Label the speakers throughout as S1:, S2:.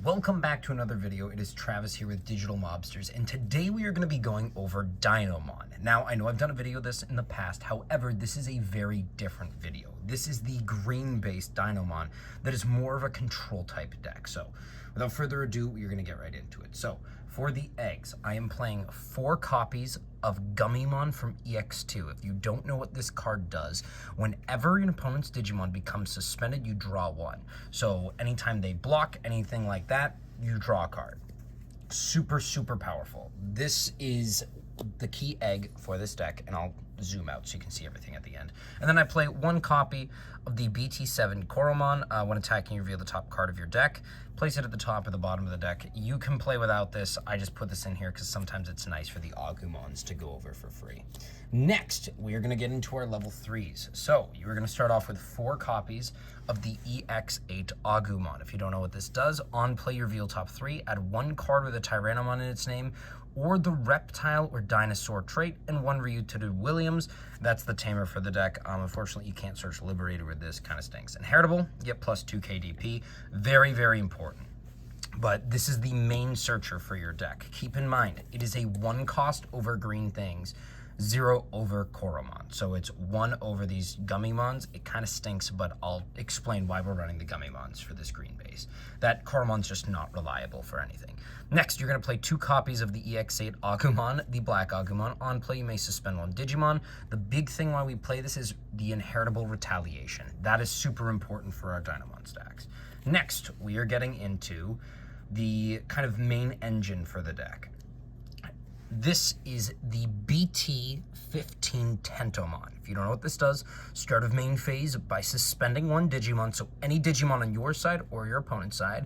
S1: welcome back to another video. It is Travis here with Digital Mobsters, and today we are going to be going over Dinomon. Now, I know I've done a video of this in the past, however, this is a very different video. This is the green-based Dinomon that is more of a control type deck. So, without further ado, we're going to get right into it. So, for the eggs, I am playing 4 copies of Gummymon from EX2. If you don't know what this card does, whenever an opponent's Digimon becomes suspended, you draw 1. So anytime they block, anything like that, you draw a card. Super, super powerful. This is the key egg for this deck, and I'll zoom out so you can see everything at the end. And then I play 1 copy of the BT7 Koromon. When attacking, you reveal the top card of your deck. Place it at the top or the bottom of the deck. You can play without this. I just put this in here because sometimes it's nice for the Agumons to go over for free. Next, we are going to get into our level 3s. So, you're going to start off with 4 copies of the EX8 Agumon. If you don't know what this does, on play you reveal top 3, add 1 card with a Tyrannomon in its name, or the reptile or dinosaur trait, and 1 Ryutoru Williams. That's the Tamer for the deck. Unfortunately, you can't search Liberator with this, kind of stinks. Inheritable, you get plus 2 KDP. Very, very important. But this is the main searcher for your deck. Keep in mind, it is a 1 cost over green things, 0 over Koromon. So it's 1 over these Gummymons. It kind of stinks, but I'll explain why we're running the Gummymons for this green base. That Koromon's just not reliable for anything. Next, you're going to play 2 copies of the EX8 Agumon, the Black Agumon. On play, you may suspend 1 Digimon. The big thing why we play this is the inheritable retaliation. That is super important for our Dinomon stacks. Next, we are getting into the kind of main engine for the deck. This is the BT15 Tentomon. If you don't know what this does, start of main phase by suspending 1 Digimon. So any Digimon on your side or your opponent's side,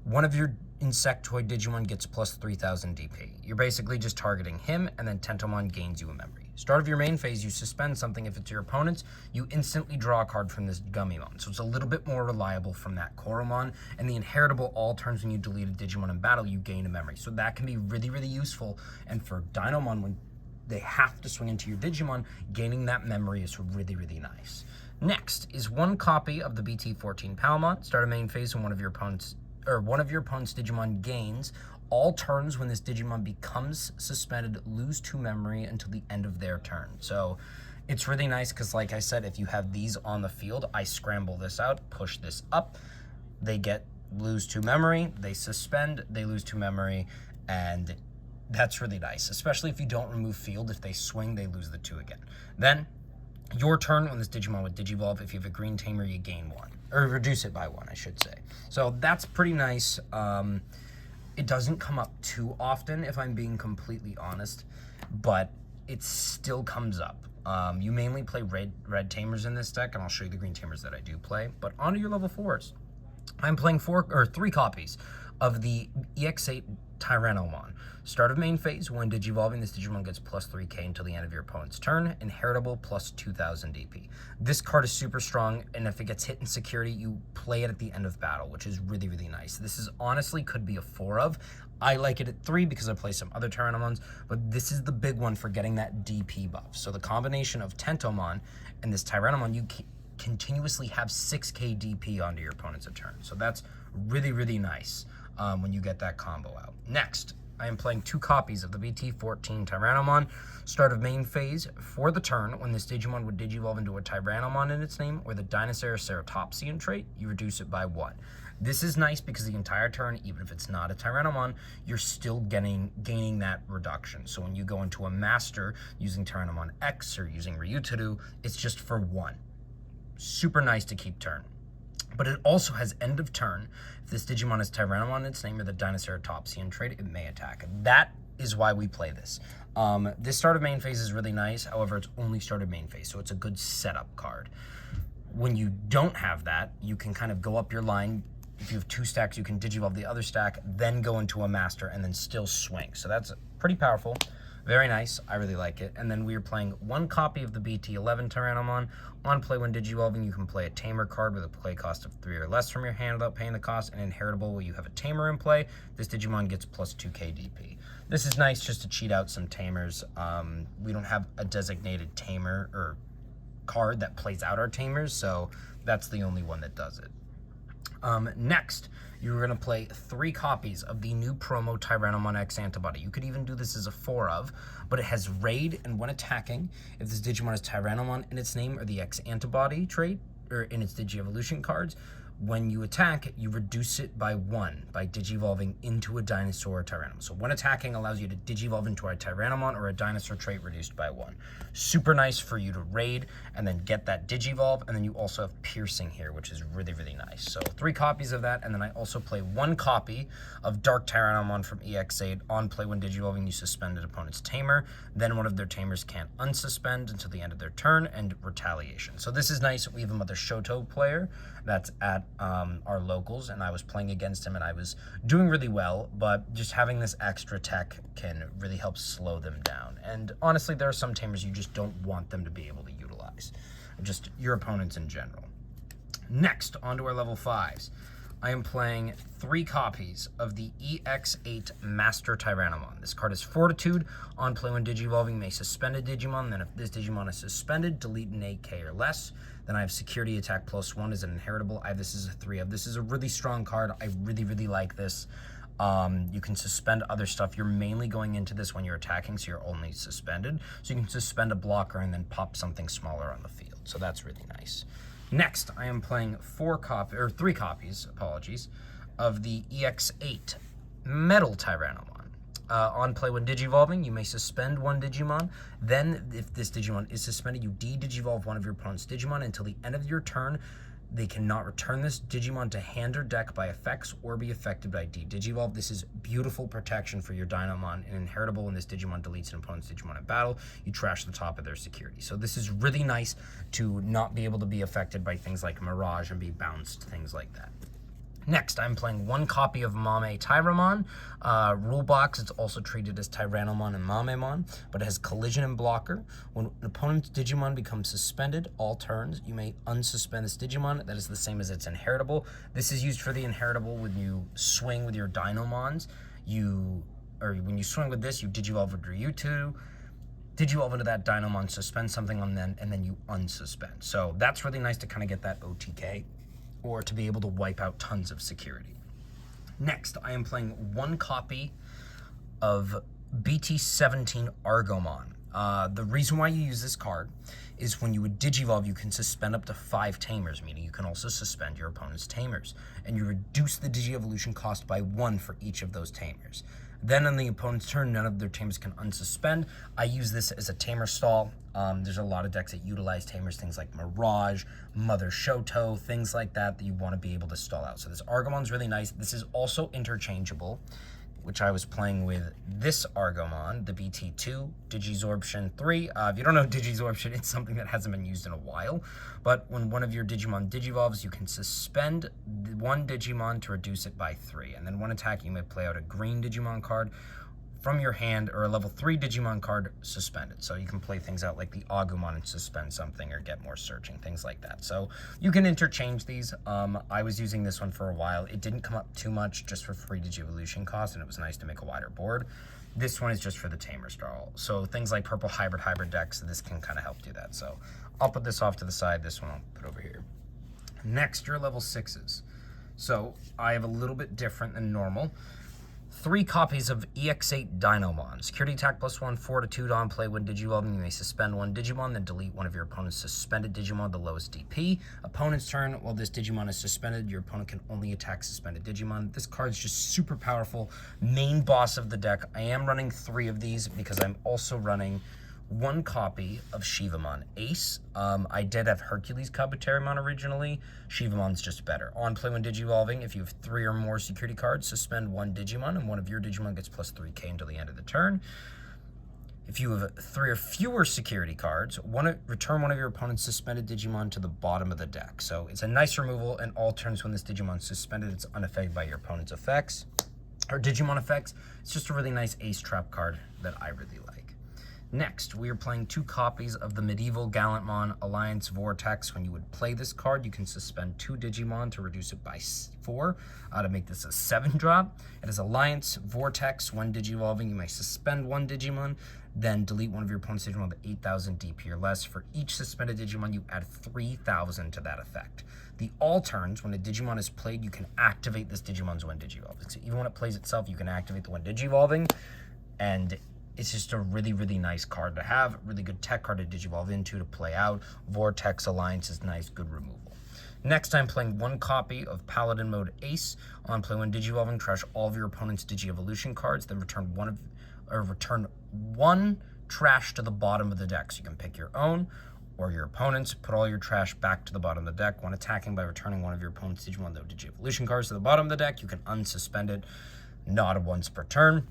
S1: one of your Insectoid Digimon gets plus 3000 DP. You're basically just targeting him, and then Tentomon gains you a memory. Start of your main phase, you suspend something. If it's your opponent's, you instantly draw a card from this Gummymon. So it's a little bit more reliable from that Koromon, and the inheritable all turns when you delete a Digimon in battle, you gain a memory. So that can be really, really useful, and for Dinomon, when they have to swing into your Digimon, gaining that memory is really, really nice. Next is 1 copy of the BT14 Palmon. Start a main phase when one of your opponent's Digimon gains. All turns when this Digimon becomes suspended, lose 2 memory until the end of their turn. So it's really nice because, like I said, if you have these on the field, I scramble this out, push this up, they lose 2 memory, they suspend, they lose 2 memory, and that's really nice, especially if you don't remove field. If they swing, they lose the 2 again. Then, your turn when this Digimon would Digivolve, if you have a green Tamer, you gain 1. Or reduce it by 1, I should say. So that's pretty nice. It doesn't come up too often, if I'm being completely honest, but it still comes up. You mainly play red Tamers in this deck, and I'll show you the green Tamers that I do play. But on to your level 4s. I'm playing 3 copies of the EX8 Tyrannomon. Start of main phase, when Digivolving, this Digimon gets plus 3k until the end of your opponent's turn. Inheritable, plus 2000 DP. This card is super strong, and if it gets hit in security, you play it at the end of battle, which is really, really nice. This is honestly could be a 4 of. I like it at 3 because I play some other Tyrannomons, but this is the big one for getting that DP buff. So the combination of Tentomon and this Tyrannomon, you continuously have 6k DP onto your opponent's turn. So that's really, really nice when you get that combo out. Next, I am playing 2 copies of the BT14 Tyrannomon. Start of main phase, for the turn, when this Digimon would Digivolve into a Tyrannomon in its name, or the Dinosaur Ceratopsian trait, you reduce it by 1. This is nice because the entire turn, even if it's not a Tyrannomon, you're still gaining that reduction. So when you go into a Master using Tyrannomon X or using Ryutoru, it's just for 1. Super nice to keep turn. But it also has end of turn. If this Digimon is Tyrannomon in its name or the Dinoceratopsian trait, it may attack. That is why we play this. This start of main phase is really nice. However, it's only start of main phase, so it's a good setup card. When you don't have that, you can kind of go up your line. If you have 2 stacks, you can Digivolve the other stack, then go into a Master, and then still swing. So that's pretty powerful. Very nice. I really like it. And then we are playing 1 copy of the BT11 Tyrannomon. On play, when Digivolving, you can play a Tamer card with a play cost of 3 or less from your hand without paying the cost. And inheritable, where you have a Tamer in play, this Digimon gets plus 2k DP. This is nice just to cheat out some Tamers. We don't have a designated Tamer or card that plays out our Tamers, so that's the only one that does it. Next, you're going to play 3 copies of the new promo Tyrannomon X antibody. You could even do this as a 4 of, but it has raid, and when attacking, if this Digimon has Tyrannomon in its name or the X antibody trait, or in its Digi-Evolution cards, when you attack, you reduce it by 1 by Digivolving into a dinosaur or Tyrannomon. So when attacking allows you to Digivolve into a Tyrannomon or a dinosaur trait reduced by 1. Super nice for you to raid and then get that Digivolve, and then you also have Piercing here, which is really, really nice. So 3 copies of that, and then I also play 1 copy of Dark Tyrannomon from EX8. On play when Digivolving, you suspend an opponent's Tamer. Then one of their Tamers can't unsuspend until the end of their turn, and Retaliation. So this is nice. We have a Mother Shoto player that's at our locals, and I was playing against him and I was doing really well, but just having this extra tech can really help slow them down. And honestly, there are some Tamers you just don't want them to be able to utilize, just your opponents in general. Next, on to our level 5s. I am playing 3 copies of the EX8 Master Tyrannomon. This card is Fortitude. On play when Digivolving, may suspend a Digimon. Then if this Digimon is suspended, delete an 8K or less. Then I have Security Attack +1 as an inheritable. I have this as a 3 of. This is a really strong card. I really, really like this. You can suspend other stuff. You're mainly going into this when you're attacking, so you're only suspended. So you can suspend a blocker and then pop something smaller on the field. So that's really nice. Next, I am playing 3 copies, of the EX8 Metal Tyrannomon. On play when Digivolving, you may suspend 1 Digimon. Then, if this Digimon is suspended, you de-Digivolve one of your opponent's Digimon until the end of your turn. They cannot return this Digimon to hand or deck by effects or be affected by de-Digivolve. This is beautiful protection for your Dinomon and inheritable. When this Digimon deletes an opponent's Digimon in battle, you trash the top of their security. So this is really nice to not be able to be affected by things like Mirage and be bounced, things like that. Next, I'm playing 1 copy of Mame Tyramon. Rule box, it's also treated as Tyrannomon and Mamemon, but it has collision and blocker. When an opponent's Digimon becomes suspended, all turns, you may unsuspend this Digimon. That is the same as its inheritable. This is used for the inheritable when you swing with your Dinomons. When you swing with this, you Digivolve with Ryutu, Digivolve into that Dinomon, suspend something on them, and then you unsuspend. So that's really nice to kind of get that OTK, or to be able to wipe out tons of security. Next, I am playing 1 copy of BT17 Argomon. The reason why you use this card is when you would Digivolve, you can suspend up to 5 Tamers, meaning you can also suspend your opponent's Tamers, and you reduce the Digi-Evolution cost by 1 for each of those Tamers. Then on the opponent's turn, none of their Tamers can unsuspend. I use this as a Tamer stall. There's a lot of decks that utilize Tamers, things like Mirage, Mother Shoto, things like that you want to be able to stall out. So this Argomon's really nice. This is also interchangeable, which I was playing with this Argomon, the BT2, Digisorption 3. If you don't know Digisorption, it's something that hasn't been used in a while. But when one of your Digimon Digivolves, you can suspend 1 Digimon to reduce it by 3. And then when attacking, you may play out a green Digimon card from your hand, or a level 3 Digimon card suspended. So you can play things out like the Agumon and suspend something, or get more searching, things like that. So you can interchange these. I was using this one for a while. It didn't come up too much, just for free Digi-Evolution cost, and it was nice to make a wider board. This one is just for the Tamer stall. So things like purple hybrid decks, this can kind of help do that. So I'll put this off to the side. This one I'll put over here. Next, your level 6s. So I have a little bit different than normal. 3 copies of EX8 Dinomon. Security Attack +1, Fortitude. On play when Digivolving, you may suspend 1 Digimon, then delete one of your opponent's suspended Digimon, the lowest DP. Opponent's turn, while this Digimon is suspended, your opponent can only attack suspended Digimon. This card's just super powerful. Main boss of the deck. I am running 3 of these because I'm also running 1 copy of Shivamon Ace. I did have Hercules Kabuterimon originally. Shivamon's just better. On play when Digivolving, if you have 3 or more security cards, suspend 1 Digimon, and one of your Digimon gets +3K until the end of the turn. If you have 3 or fewer security cards, return one of your opponent's suspended Digimon to the bottom of the deck. So it's a nice removal, and all turns when this Digimon's suspended, it's unaffected by your opponent's effects, or Digimon effects. It's just a really nice ace trap card that I really like. Next, we are playing 2 copies of the Medieval Gallantmon Alliance Vortex. When you would play this card, you can suspend 2 Digimon to reduce it by 4 to make this a 7-drop. It is Alliance Vortex. When Digivolving, you may suspend 1 Digimon, then delete one of your opponent's Digimon with 8,000 DP or less. For each suspended Digimon, you add 3,000 to that effect. The all turns, when a Digimon is played, you can activate this Digimon's when Digivolving. So even when it plays itself, you can activate the when Digivolving, and it's just a really, really nice card to have. Really good tech card to Digivolve into to play out. Vortex Alliance is nice, good removal. Next, I'm playing 1 copy of Paladin Mode Ace. On play when Digivolving, trash all of your opponent's Digi-Evolution cards, then return one trash to the bottom of the deck. So you can pick your own or your opponent's, put all your trash back to the bottom of the deck. When attacking by returning one of your opponent's Digimon, though, Digi-Evolution cards to the bottom of the deck, you can unsuspend it, not once per turn.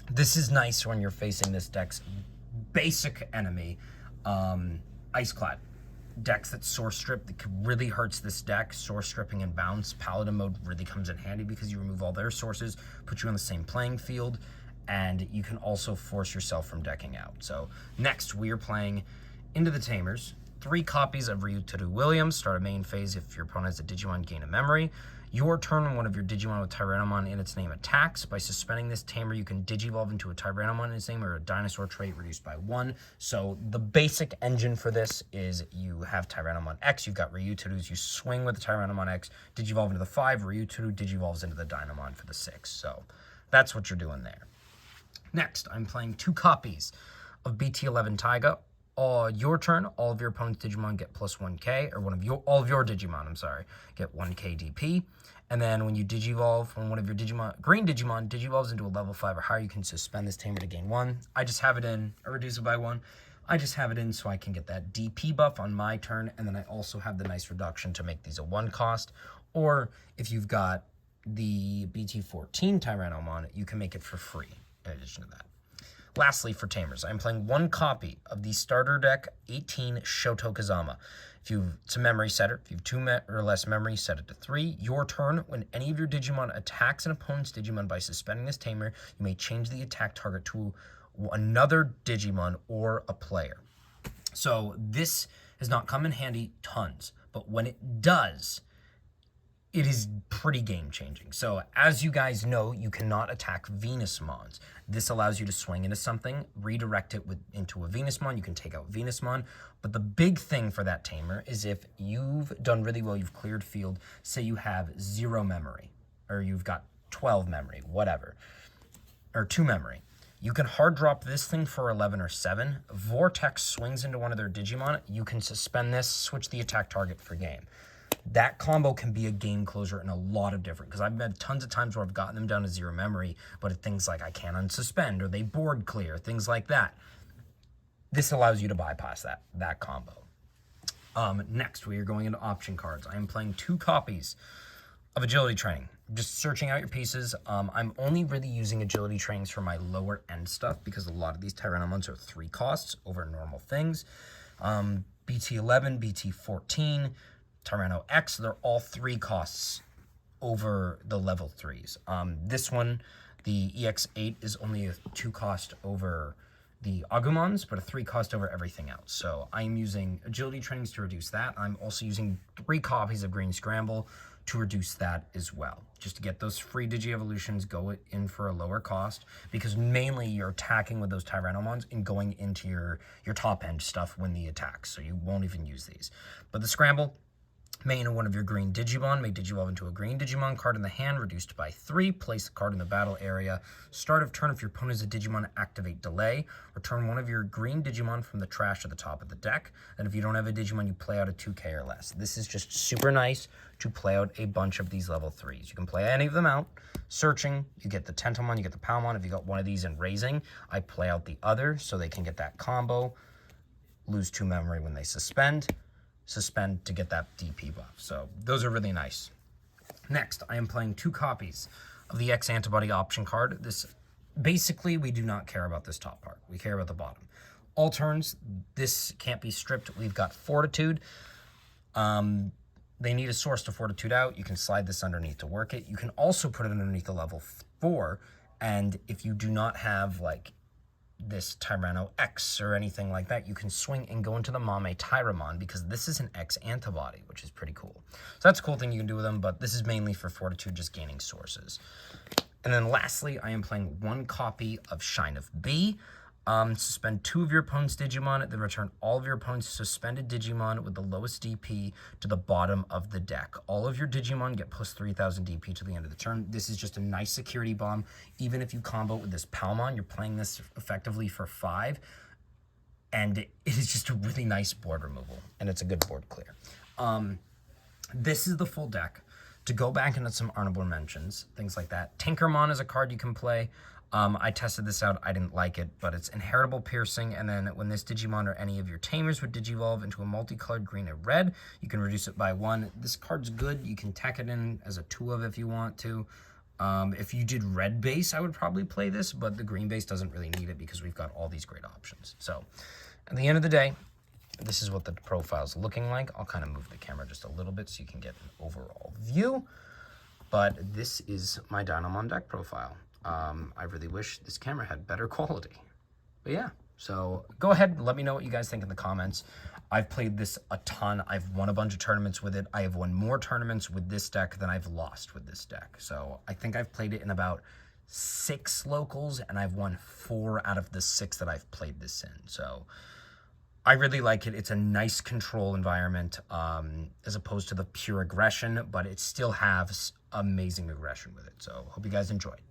S1: This is nice when you're facing this deck's basic enemy, Iceclad. Decks that Source Strip, that really hurts this deck. Source Stripping and Bounce. Paladin Mode really comes in handy because you remove all their sources, put you on the same playing field, and you can also force yourself from decking out. So next, we are playing Into the Tamers. 3 copies of Ryutaro Williams. Start a main phase if your opponent has a Digimon, gain a memory. Your turn when one of your Digimon with Tyrannomon in its name attacks. By suspending this Tamer, you can Digivolve into a Tyrannomon in its name or a dinosaur trait reduced by 1. So the basic engine for this is you have Tyrannomon X, you've got Ryutaru's, you swing with the Tyrannomon X, Digivolve into the 5, Ryutaru Digivolves into the Dynamon for the 6. So that's what you're doing there. Next, I'm playing 2 copies of BT11 Taiga. Your turn, all of your opponent's Digimon get plus 1k, or all of your Digimon, get 1k DP. And then when you Digivolve, when one of your green Digimon Digivolves into a level 5 or higher, you can suspend this Tamer to gain 1. I just have it in, or reduce it by 1. I just have it in so I can get that DP buff on my turn, and then I also have the nice reduction to make these a 1 cost. Or if you've got the BT14 Tyrannomon, you can make it for free in addition to that. Lastly, for Tamers, I'm playing 1 copy of the starter deck 18 Shoto Kazama. It's a memory setter. If you have 2 or less memory, set it to 3. Your turn, when any of your Digimon attacks an opponent's Digimon by suspending this Tamer, you may change the attack target to another Digimon or a player. So this has not come in handy tons, but when it does, it is pretty game-changing. So as you guys know, you cannot attack Venusmons. This allows you to swing into something, redirect it into a Venusmon. You can take out Venusmon. But the big thing for that Tamer is if you've done really well, you've cleared field, say you have 0 memory, or you've got 12 memory, whatever, or 2 memory. You can hard drop this thing for 11 or 7. Vortex swings into one of their Digimon. You can suspend this, switch the attack target for game. That combo can be a game closer in a lot of different, because I've had tons of times where I've gotten them down to 0 memory, but things like I can't unsuspend or they board clear, things like that. This allows you to bypass that combo. Next, we are going into option cards. I am playing 2 copies of Agility Training. Just searching out your pieces. I'm only really using Agility Trainings for my lower end stuff because a lot of these Tyrannomons are 3 costs over normal things. BT11, BT14, Tyranno X, they're all 3 costs over the level 3s. This one, the EX8, is only a 2 cost over the Agumons, but a 3 cost over everything else. So I'm using Agility Trainings to reduce that. I'm also using 3 copies of Green Scramble to reduce that as well, just to get those free Digi-Evolutions go in for a lower cost, because mainly you're attacking with those Tyrannomons and going into your top end stuff when the attacks, so you won't even use these. But the Scramble, main one of your green Digimon, may Digivolve into a green Digimon card in the hand, reduced by 3. Place the card in the battle area. Start of turn, if your opponent is a Digimon, activate delay. Return one of your green Digimon from the trash to the top of the deck. And if you don't have a Digimon, you play out a 2k or less. This is just super nice to play out a bunch of these level 3s. You can play any of them out. Searching, you get the Tentomon, you get the Palmon. If you got one of these in Raising, I play out the other so they can get that combo. Lose 2 memory when they suspend to get that DP buff. So those are really nice. Next, I am playing 2 copies of the X Antibody option card. This, basically, we do not care about this top part. We care about the bottom. All turns, this can't be stripped. We've got Fortitude. They need a source to Fortitude out. You can slide this underneath to work it. You can also put it underneath a level 4, and if you do not have, like, this Tyranno X or anything like that, you can swing and go into the Mame Tyramon because this is an X antibody, which is pretty cool. So that's a cool thing you can do with them, but this is mainly for Fortitude, just gaining sources. And then lastly, I am playing 1 copy of Shine of B. Suspend 2 of your opponent's Digimon, then return all of your opponent's suspended Digimon with the lowest DP to the bottom of the deck. All of your Digimon get plus 3,000 DP to the end of the turn. This is just a nice security bomb. Even if you combo with this Palmon, you're playing this effectively for 5. And it is just a really nice board removal, and it's a good board clear. This is the full deck. To go back into some honorable mentions, things like that. Tinkermon is a card you can play. I tested this out. I didn't like it, but it's inheritable piercing. And then when this Digimon or any of your Tamers would Digivolve into a multicolored green and red, you can reduce it by 1. This card's good. You can tech it in as a 2-of if you want to. If you did red base, I would probably play this, but the green base doesn't really need it because we've got all these great options. So at the end of the day, this is what the profile's looking like. I'll kind of move the camera just a little bit so you can get an overall view. But this is my Dinomon deck profile. I really wish this camera had better quality. But yeah, so go ahead and let me know what you guys think in the comments. I've played this a ton. I've won a bunch of tournaments with it. I have won more tournaments with this deck than I've lost with this deck. So I think I've played it in about 6 locals, and I've won 4 out of the 6 that I've played this in. So I really like it. It's a nice control environment as opposed to the pure aggression, but it still has amazing aggression with it. So hope you guys enjoyed.